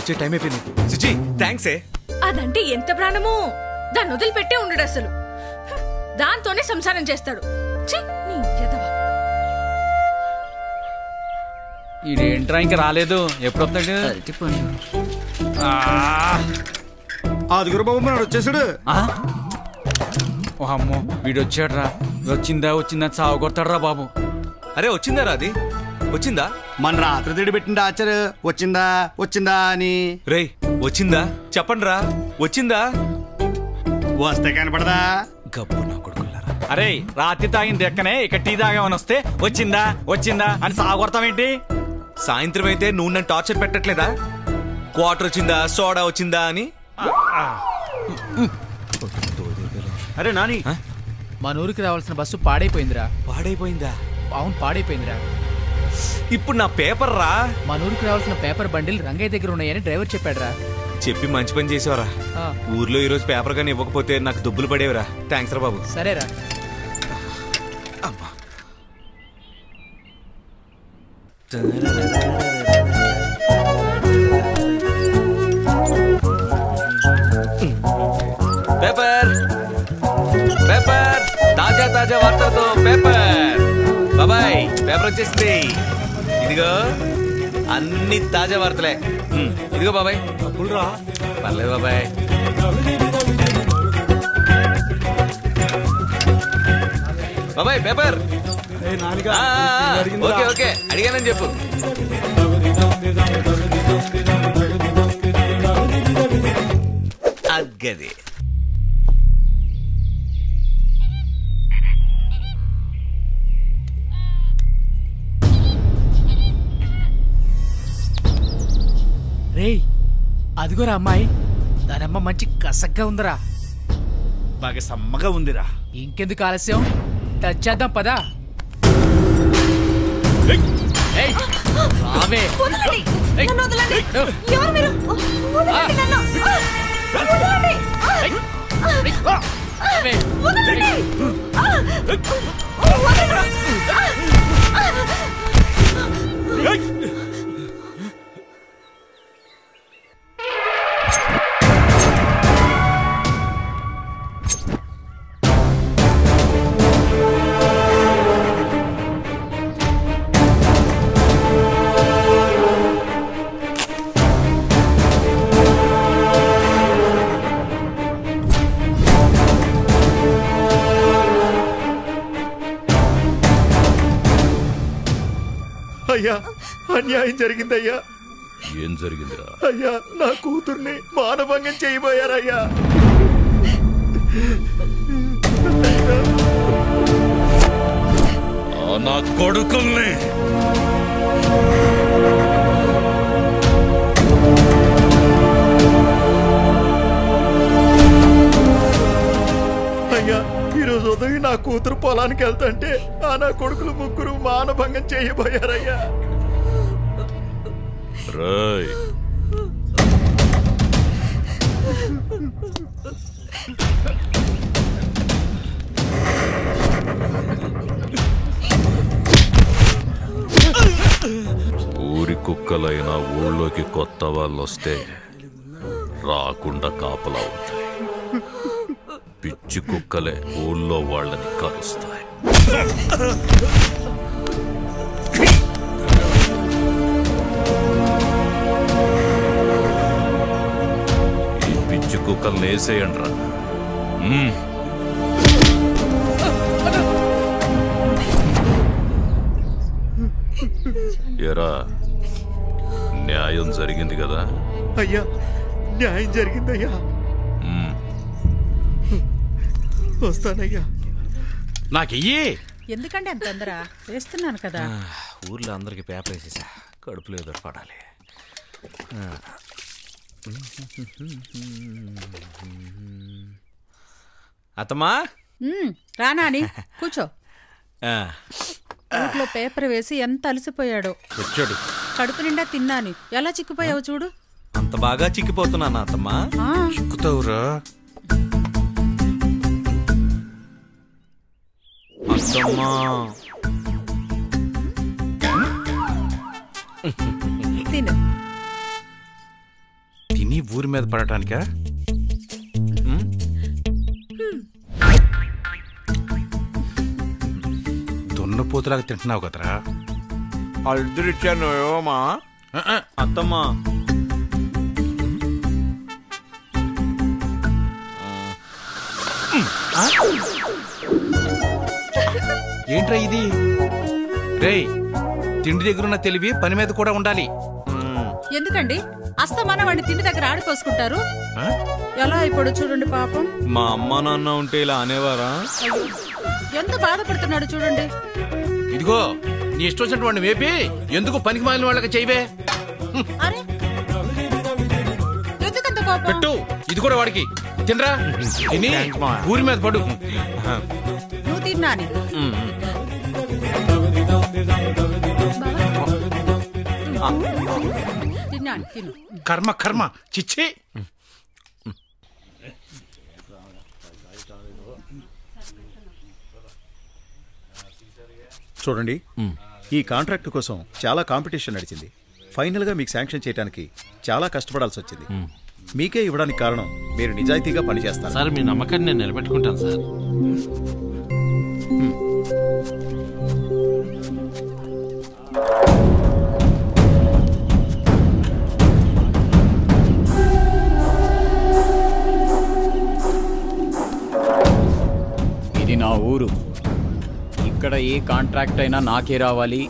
వచ్చే టైం అయిపోయింది. సుజీ థ్యాంక్స్. అదంటే ఎంత ప్రాణమో, దాన్ని వదిలిపెట్టే ఉండడు అసలు. దాంతోనే సంసారం చేస్తాడు. ఇదేంట్రా ఇంకా రాలేదు, ఎప్పుడు వస్తాడు? ఆదుగురు బాబు మనడు వచ్చేసాడు. ఓ అమ్మో వీడు వచ్చాడ్రా. వచ్చిందా చావు కొడతాడు రా బాబు. అరే వచ్చిందా అది? వచ్చిందా? మన రాత్రి తిడి పెట్టింది ఆచారు. వచ్చిందా అని. రే వచ్చిందా చెప్పండి రా. వచ్చిందా? వస్తే కనపడదా? గబ్బు నా కొడుకులారా. అరే రాత్రి తాగింది ఎక్కనే ఇక టీ తాగామని వస్తే వచ్చిందా అని సాగు కొడతామేంటి? సాయంత్రం అయితే నువ్వు నన్ను టార్చర్ పెట్టట్లేదా? క్వార్టర్ వచ్చిందా, సోడా వచ్చిందా అని. అరే నాని, మన ఊరికి రావాల్సిన బస్సు పాడైపోయిందిరా. పాడైపోయిందా? అవును పాడైపోయిందిరా. ఇప్పుడు నా పేపర్ రా. మన ఊరికి రావాల్సిన పేపర్ బండిల్ రంగయ్య దగ్గర ఉన్నాయని డ్రైవర్ చెప్పాడురా. చెప్పి మంచి పని చేసేవరా. ఊర్లో ఈరోజు పేపర్ కానీ ఇవ్వకపోతే నాకు దుబ్బులు పడేవరా. థ్యాంక్స్ రా బాబు. సరేరా. పేపర్ పేపర్ తాజా వార్తలతో పేపర్. బాబాయ్ పేపర్ వచ్చేసింది. ఇదిగో అన్ని తాజా వార్తలే. ఇదిగో బాబాయ్. పర్లేదు బాబాయ్. బాబాయ్ పేపర్. ఓకే అడిగానని చెప్పు. అగ్గది. రేయ్ అదిగోరా అమ్మాయి. దానమ్మ మంచి కసగ్గా ఉందిరా. బాగా సమ్మగా ఉందిరా. ఇంకెందుకు ఆలస్యం, టచ్ చేద్దాం పదా. రావే. అయ్యా అన్యాయం జరిగిందయ్యా. ఏం జరిగిందిరా? అయ్యా నా కూతుర్ని మానభంగం చేయబోయారయ్యా. నా కొడుకుల్ని అయ్యా ఈరోజు ఉదయం నా కూతురు పొలానికి వెళ్తాంటే ఆ నా కొడుకులు ముగ్గురు మానభంగం చేయబోయారయ్యా. రాయ్ ఊరి కుక్కలైనా ఊళ్ళోకి కొత్త వాళ్ళు వస్తే రాకుండా కాపలా ఉంటాయి. పిచ్చి కుక్కలే ఊళ్ళో వాళ్ళని కరుస్తాయి. ఈ పిచ్చి కుక్కల్ని వేసేయండి రా. ఎరా న్యాయం జరిగింది కదా? అయ్యా న్యాయం జరిగిందయ్యా. వస్తానయ్యా. నాకెయ్యి. ఎందుకంటే అంత తొందర? వేస్తున్నాను కదా. ఊర్లో అందరికి పేపర్ వేసేసా. కడుపులో ఏదో పడాలి. అత్తమ్మా రానా అని కూర్చో. ఊట్లో పేపర్ వేసి ఎంత అలసిపోయాడో. వచ్చాడు. కడుపు నిండా తిన్నాను. ఎలా చిక్కిపోయావు చూడు. అంత బాగా చిక్కిపోతున్నా అత్తమ్మా. చిక్కుతావురా. అత్తమ్మా తిను. ఊరి మీద పడటానికా? దున్నపోతులాగా తింటున్నావు కదరా. అద్దరిచ్చాను ఏమా అత్తమ్మా. ఏంట్రా ఇది? రేయ్, తిండి దగ్గరున్న తెలివి పని మీద కూడా ఉండాలి. ఎందుకండి అస్తమానం వాడిని తిండి దగ్గర ఆడిపోసుకుంటారు? ఎలా అయిపోడు చూడండి పాపం. మా అమ్మ నాన్న ఉంటే ఇలా అనేవారా? ఎంత బాధపడుతున్నాడు చూడండి. ఇదిగో నీ ఇష్టం వచ్చినట్టు వాడిని వేపి ఎందుకు పనికి మాలిన వాళ్ళకి చేయవే? అరే ఎందుకంత కోపం? పెట్టు, ఇది కూడా వాడికి. తినరా, తిని ఊరి మీద పడు. నువ్వు తిన్నాని తిన్నాను, తిను. కర్మ కర్మ, చిచ్చి. చూడండి, ఈ కాంట్రాక్ట్ కోసం చాలా కాంపిటీషన్ నడిచింది. ఫైనల్ గా మీకు శాంక్షన్ చేయడానికి చాలా కష్టపడాల్సి వచ్చింది. మీకే ఇవ్వడానికి కారణం మీరు నిజాయితీగా పనిచేస్తారు సార్. మీ నమ్మకాన్ని నేను నిలబెట్టుకుంటాను సార్. ఇది నా ఊరు. ఇక్కడ ఏ కాంట్రాక్ట్ అయినా నాకే రావాలి,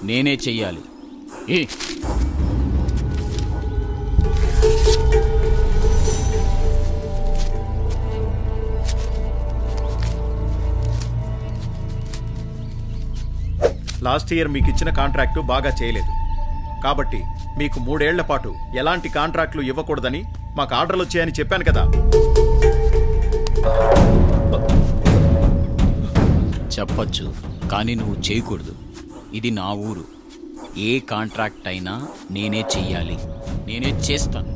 నేనే చెయ్యాలి. లాస్ట్ ఇయర్ మీకు ఇచ్చిన కాంట్రాక్టు బాగా చేయలేదు కాబట్టి మీకు 3 ఏళ్ల పాటు ఎలాంటి కాంట్రాక్టులు ఇవ్వకూడదని మాకు ఆర్డర్లు వచ్చాయని చెప్పాను కదా. చెప్పచ్చు, కానీ నువ్వు చేయకూడదు. ఇది నా ఊరు. ఏ కాంట్రాక్ట్ అయినా నేనే చెయ్యాలి, నేనే చేస్తాను.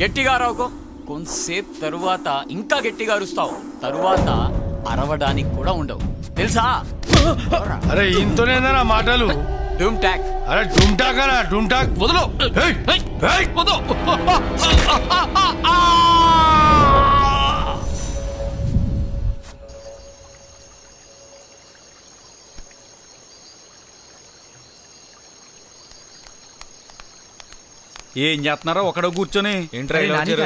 గట్టిగా అరవకో. కొంతసేపు తరువాత ఇంకా గట్టిగా అరుస్తావు. తరువాత అరవడానికి కూడా ఉండవు, తెలుసా? అరే ఇంతనేనా మాటలు? డూమ్ టాక్. అరే డూమ్ టాక్ అలా డూమ్ టాక్ వదలు. ఏం చేస్తున్నారో ఒకడో కూర్చొని.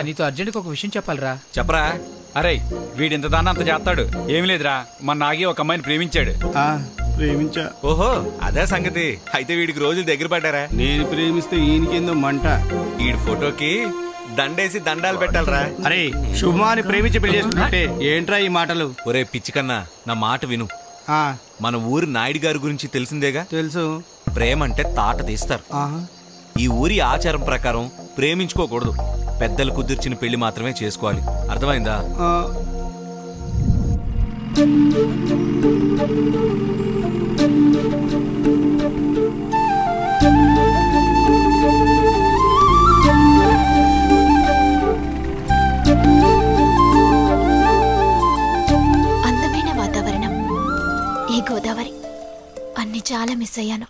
నీతో అర్జెంట్ ఒక విషయం చెప్పాలరా. చెప్పరా. అరే వీడింత దాన్ని అంత చేస్తాడు. ఏమి లేదురా, మన నాగి ఒక అమ్మాయిని ప్రేమించాడు. ప్రేమించా. ఓహో అదే సంగతి. అయితే వీడికి రోజులు దగ్గర పడ్డారా? నేను ప్రేమిస్తే ఈయనకేందో మంట. వీడి ఫోటోకి దండేసి దండాలు పెట్టాలరా. అరే శుభమాని ప్రేమించి పెళ్లి చేసుకుంటే ఏంట్రా ఈ మాటలు? ఒరే పిచ్చి కన్నా, నా మాట విను. మన ఊరి నాయుడు గారి గురించి తెలిసిందేగా? తెలుసు. ప్రేమ అంటే తాట తీస్తారు. ఈ ఊరి ఆచారం ప్రకారం ప్రేమించుకోకూడదు. పెద్దలు కుదిర్చిన పెళ్లి మాత్రమే చేసుకోవాలి. అర్థమైందా? అందమైన వాతావరణం ఈ గోదావరి. అన్ని చాలా మిస్ అయ్యాను.